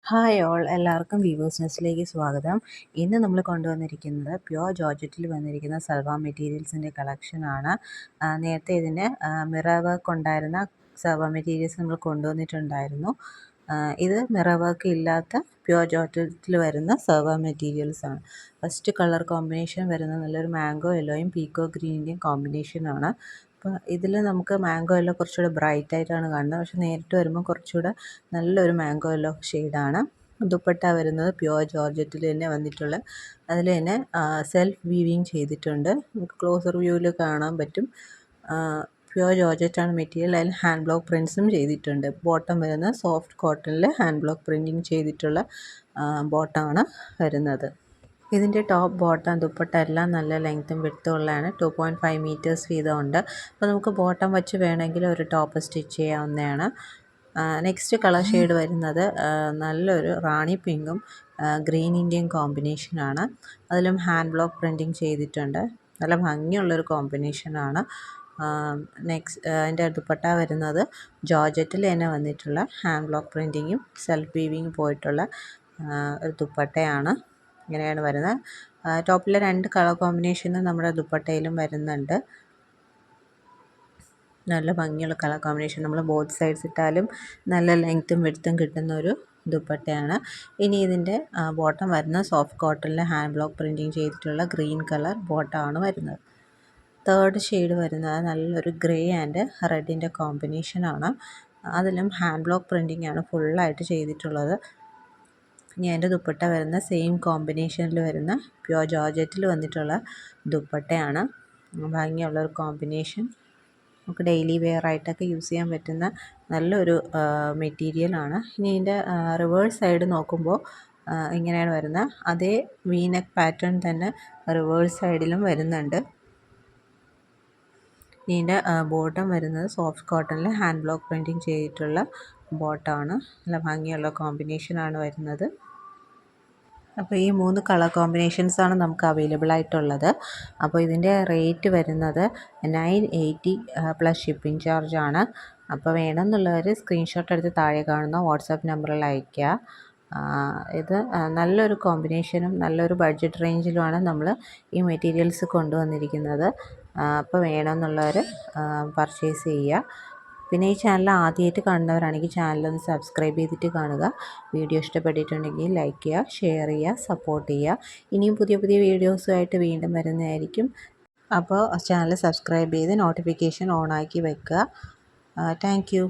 Hi all, എല്ലാവർക്കും weavers നെസ്റ്റിലേക്ക് സ്വാഗതം. ഇന്ന് നമ്മൾ കൊണ്ടുവന്നിരിക്കുന്നത് പ്യുവർ ജോർജറ്റിൽ വന്നിരിക്കുന്ന സൽവാർ മെറ്റീരിയൽസിൻ്റെ കളക്ഷനാണ്. നേരത്തെ ഇതിന് മിറർ വർക്ക് ഉണ്ടായിരുന്ന സൽവാർ മെറ്റീരിയൽസ് നമ്മൾ കൊണ്ടുവന്നിട്ടുണ്ടായിരുന്നു. ഇത് മിറർ വർക്ക് ഇല്ലാത്ത പ്യുവർ ജോർജറ്റിൽ വരുന്ന സൽവാർ മെറ്റീരിയൽസാണ്. ഫസ്റ്റ് കളർ കോമ്പിനേഷൻ വരുന്നത് നല്ലൊരു മാംഗോ യെല്ലോയും പീക്കോ ഗ്രീനിൻ്റെയും കോമ്പിനേഷനാണ്. അപ്പോൾ ഇതിൽ നമുക്ക് മാംഗോ യെല്ലോ കുറച്ചുകൂടെ ബ്രൈറ്റ് ആയിട്ടാണ് കാണുന്നത്, പക്ഷെ നേരിട്ട് വരുമ്പോൾ കുറച്ചുകൂടെ നല്ലൊരു മാംഗോ യെല്ലോ ഷെയ്ഡാണ്. ദുപ്പട്ട വരുന്നത് പ്യുവർ ജോർജറ്റിൽ തന്നെ വന്നിട്ടുള്ള, അതിൽ തന്നെ സെൽഫ് വീവിങ് ചെയ്തിട്ടുണ്ട്. നമുക്ക് ക്ലോസർ വ്യൂവിൽ കാണാൻ പറ്റും. പ്യുവർ ജോർജറ്റാണ് മെറ്റീരിയൽ, അതിൽ ഹാൻഡ് ബ്ലോക്ക് പ്രിൻറ്റ്സും ചെയ്തിട്ടുണ്ട്. ബോട്ടം വരുന്നത് സോഫ്റ്റ് കോട്ടണിൽ ഹാൻഡ് ബ്ലോക്ക് പ്രിൻറ്റിങ് ചെയ്തിട്ടുള്ള ബോട്ടമാണ് വരുന്നത്. ഇതിൻ്റെ ടോപ്പ് ബോട്ടം ദുപ്പട്ട എല്ലാം നല്ല ലെങ്ത്തും വിഡ്ത്തും ഉള്ളതാണ്. 2.5 മീറ്റേഴ്സ് വീതമുണ്ട്. അപ്പോൾ നമുക്ക് ബോട്ടം വെച്ച് വേണമെങ്കിൽ ഒരു ടോപ്പ് സ്റ്റിച്ച് ചെയ്യാവുന്നതാണ്. നെക്സ്റ്റ് കളർ ഷെയ്ഡ് വരുന്നത് നല്ലൊരു റാണി പിങ്കും ഗ്രീനിൻ്റെയും കോമ്പിനേഷനാണ്. അതിലും ഹാൻഡ് ബ്ലോക്ക് പ്രിൻറ്റിങ് ചെയ്തിട്ടുണ്ട്. നല്ല ഭംഗിയുള്ളൊരു കോമ്പിനേഷനാണ്. അതിൻ്റെ ദുപ്പട്ട വരുന്നത് ജോർജറ്റിൽ തന്നെ വന്നിട്ടുള്ള ഹാൻഡ് ബ്ലോക്ക് പ്രിൻറ്റിങ്ങും സെൽഫ് വീവിങ് പോയിട്ടുള്ള ഒരു ദുപ്പട്ടയാണ്. ഇങ്ങനെയാണ് വരുന്നത്. ടോപ്പിലെ 2 കളർ കോമ്പിനേഷനും നമ്മുടെ ദുപ്പട്ടയിലും വരുന്നുണ്ട്. നല്ല ഭംഗിയുള്ള കളർ കോമ്പിനേഷൻ. നമ്മൾ ബോത്ത് സൈഡ്സ് ഇട്ടാലും നല്ല ലെങ്ത്തും വിഡ്ത്തും കിട്ടുന്ന ഒരു ദുപ്പട്ടയാണ്. ഇനി ഇതിൻ്റെ ബോട്ടം വരുന്നത് സോഫ്റ്റ് കോട്ടണിൽ ഹാൻഡ് ബ്ലോക്ക് പ്രിൻറ്റിങ് ചെയ്തിട്ടുള്ള ഗ്രീൻ കളർ ബോട്ടമാണ് വരുന്നത്. തേർഡ് ഷെയ്ഡ് വരുന്നത് നല്ലൊരു ഗ്രേ ആൻഡ് റെഡിൻ്റെ കോമ്പിനേഷനാണ്. അതിലും ഹാൻഡ് ബ്ലോക്ക് പ്രിൻറ്റിംഗ് ആണ് ഫുള്ളായിട്ട് ചെയ്തിട്ടുള്ളത്. ഇനി അതിൻ്റെ ദുപ്പട്ട വരുന്ന സെയിം കോമ്പിനേഷനിൽ വരുന്ന പ്യുവർ ജോർജറ്റിൽ വന്നിട്ടുള്ള ദുപ്പട്ടയാണ്. ഭംഗിയുള്ളൊരു കോമ്പിനേഷൻ. നമുക്ക് ഡെയിലി വെയർ ആയിട്ടൊക്കെ യൂസ് ചെയ്യാൻ പറ്റുന്ന നല്ലൊരു മെറ്റീരിയലാണ്. ഇനി ഇതിൻ്റെ റിവേഴ്സ് സൈഡ് നോക്കുമ്പോൾ ഇങ്ങനെയാണ് വരുന്നത്. അതേ വീനെക്ക് പാറ്റേൺ തന്നെ റിവേഴ്സ് സൈഡിലും വരുന്നുണ്ട്. ഇതിൻ്റെ ബോട്ടം വരുന്നത് സോഫ്റ്റ് കോട്ടണിൽ ഹാൻഡ് ബ്ലോക്ക് പ്രിൻറ്റിങ് ചെയ്തിട്ടുള്ള ബോട്ടമാണ്. നല്ല ഭംഗിയുള്ള കോമ്പിനേഷനാണ് വരുന്നത്. അപ്പോൾ ഈ 3 കളർ കോമ്പിനേഷൻസാണ് നമുക്ക് അവൈലബിൾ ആയിട്ടുള്ളത്. അപ്പോൾ ഇതിൻ്റെ റേറ്റ് വരുന്നത് 980 പ്ലസ് ഷിപ്പിംഗ് ചാർജാണ്. അപ്പോൾ വേണമെന്നുള്ളവർ സ്ക്രീൻഷോട്ട് എടുത്ത് താഴെ കാണുന്ന വാട്സാപ്പ് നമ്പറിൽ അയയ്ക്കുക. ഇത് നല്ലൊരു കോമ്പിനേഷനും നല്ലൊരു ബഡ്ജറ്റ് റേഞ്ചിലുമാണ് നമ്മൾ ഈ മെറ്റീരിയൽസ് കൊണ്ടുവന്നിരിക്കുന്നത്. അപ്പോൾ വേണമെന്നുള്ളവർ പർച്ചേസ് ചെയ്യുക. പിന്നെ ഈ ചാനൽ ആദ്യമായിട്ട് കാണുന്നവരാണെങ്കിൽ ചാനലൊന്ന് സബ്സ്ക്രൈബ് ചെയ്തിട്ട് കാണുക. വീഡിയോ ഇഷ്ടപ്പെട്ടിട്ടുണ്ടെങ്കിൽ ലൈക്ക് ചെയ്യുക, ഷെയർ ചെയ്യുക, സപ്പോർട്ട് ചെയ്യുക. ഇനിയും പുതിയ പുതിയ വീഡിയോസുമായിട്ട് വീണ്ടും വരുന്നതായിരിക്കും. അപ്പോൾ ചാനൽ സബ്സ്ക്രൈബ് ചെയ്ത് നോട്ടിഫിക്കേഷൻ ഓണാക്കി വെക്കുക. Thank you.